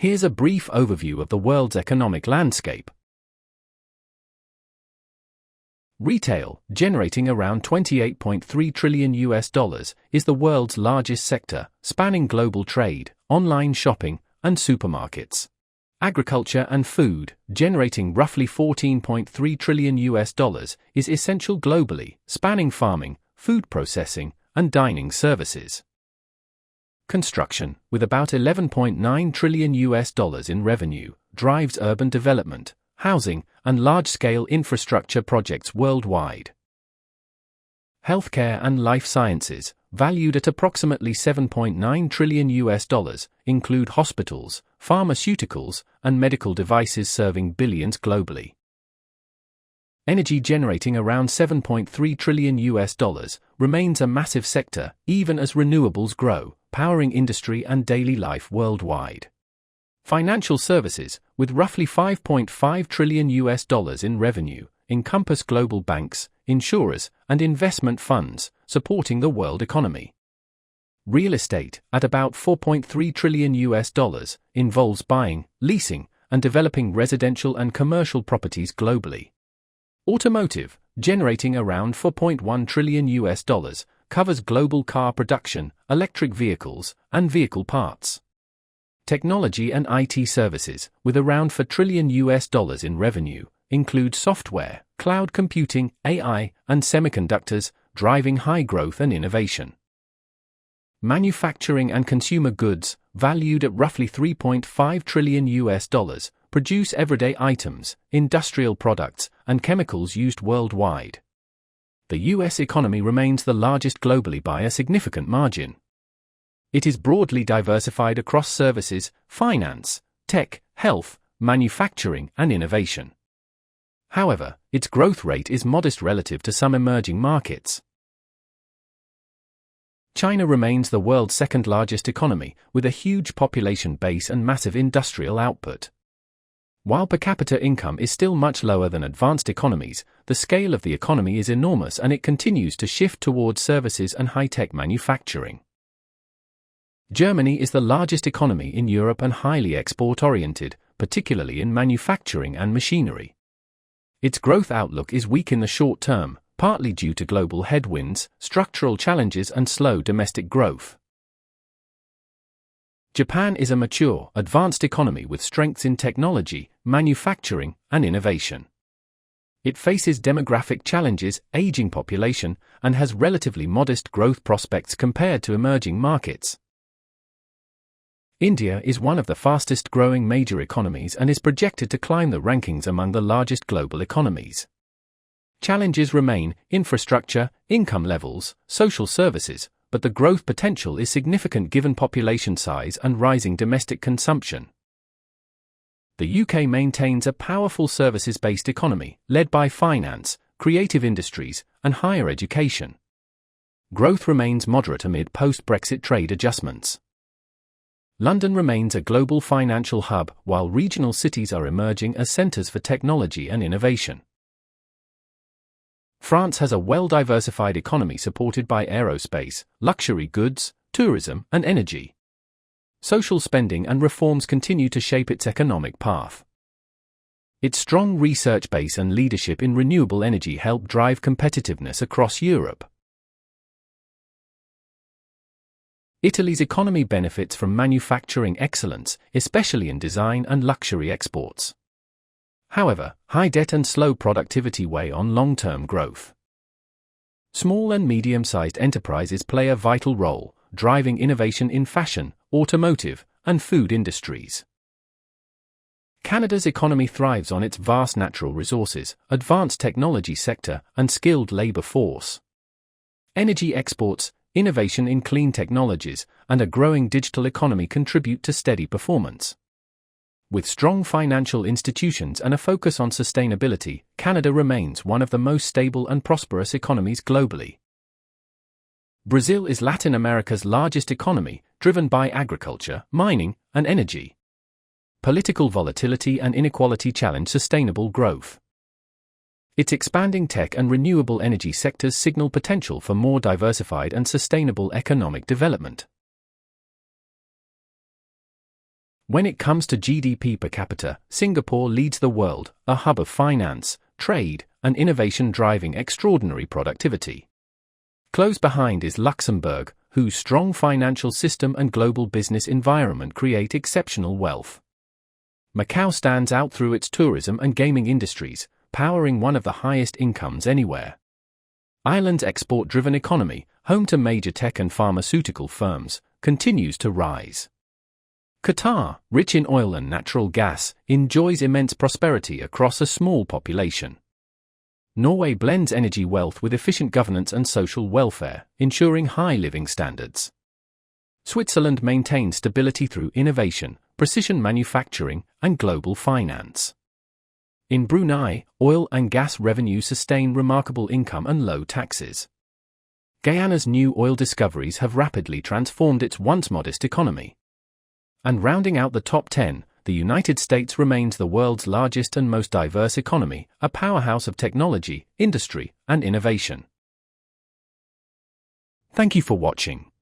Here's a brief overview of the world's economic landscape. Retail, generating around $28.3 trillion is the world's largest sector, spanning global trade, online shopping, and supermarkets. Agriculture and food, generating roughly $14.3 trillion is essential globally, spanning farming, food processing, and dining services. Construction, with about $11.9 trillion in revenue, drives urban development, housing, and large-scale infrastructure projects worldwide. Healthcare and life sciences, valued at approximately $7.9 trillion, include hospitals, pharmaceuticals, and medical devices serving billions globally. Energy, generating around $7.3 trillion, remains a massive sector, even as renewables grow, powering industry and daily life worldwide. Financial services, with roughly $5.5 trillion in revenue, encompass global banks, insurers, and investment funds, supporting the world economy. Real estate, at about $4.3 trillion, involves buying, leasing, and developing residential and commercial properties globally. Automotive, generating around $4.1 trillion, covers global car production, electric vehicles, and vehicle parts. Technology and IT services, with around $4 trillion in revenue, include software, cloud computing, AI, and semiconductors, driving high growth and innovation. Manufacturing and consumer goods, valued at roughly $3.5 trillion, produce everyday items, industrial products, and chemicals used worldwide. The U.S. economy remains the largest globally by a significant margin. It is broadly diversified across services, finance, tech, health, manufacturing, and innovation. However, its growth rate is modest relative to some emerging markets. China remains the world's second-largest economy, with a huge population base and massive industrial output. While per capita income is still much lower than advanced economies, the scale of the economy is enormous and it continues to shift towards services and high-tech manufacturing. Germany is the largest economy in Europe and highly export-oriented, particularly in manufacturing and machinery. Its growth outlook is weak in the short term, partly due to global headwinds, structural challenges, and slow domestic growth. Japan is a mature, advanced economy with strengths in technology, manufacturing, and innovation. It faces demographic challenges, aging population, and has relatively modest growth prospects compared to emerging markets. India is one of the fastest-growing major economies and is projected to climb the rankings among the largest global economies. Challenges remain: infrastructure, income levels, social services, but the growth potential is significant given population size and rising domestic consumption. The UK maintains a powerful services-based economy, led by finance, creative industries, and higher education. Growth remains moderate amid post-Brexit trade adjustments. London remains a global financial hub, while regional cities are emerging as centres for technology and innovation. France has a well-diversified economy supported by aerospace, luxury goods, tourism, and energy. Social spending and reforms continue to shape its economic path. Its strong research base and leadership in renewable energy help drive competitiveness across Europe. Italy's economy benefits from manufacturing excellence, especially in design and luxury exports. However, high debt and slow productivity weigh on long-term growth. Small and medium-sized enterprises play a vital role, driving innovation in fashion, automotive, and food industries. Canada's economy thrives on its vast natural resources, advanced technology sector, and skilled labor force. Energy exports, innovation in clean technologies, and a growing digital economy contribute to steady performance. With strong financial institutions and a focus on sustainability, Canada remains one of the most stable and prosperous economies globally. Brazil is Latin America's largest economy, driven by agriculture, mining, and energy. Political volatility and inequality challenge sustainable growth. Its expanding tech and renewable energy sectors signal potential for more diversified and sustainable economic development. When it comes to GDP per capita, Singapore leads the world, a hub of finance, trade, and innovation driving extraordinary productivity. Close behind is Luxembourg, whose strong financial system and global business environment create exceptional wealth. Macau stands out through its tourism and gaming industries, powering one of the highest incomes anywhere. Ireland's export-driven economy, home to major tech and pharmaceutical firms, continues to rise. Qatar, rich in oil and natural gas, enjoys immense prosperity across a small population. Norway blends energy wealth with efficient governance and social welfare, ensuring high living standards. Switzerland maintains stability through innovation, precision manufacturing, and global finance. In Brunei, oil and gas revenue sustain remarkable income and low taxes. Guyana's new oil discoveries have rapidly transformed its once modest economy. And rounding out the top 10, the United States remains the world's largest and most diverse economy, a powerhouse of technology, industry, and innovation. Thank you for watching.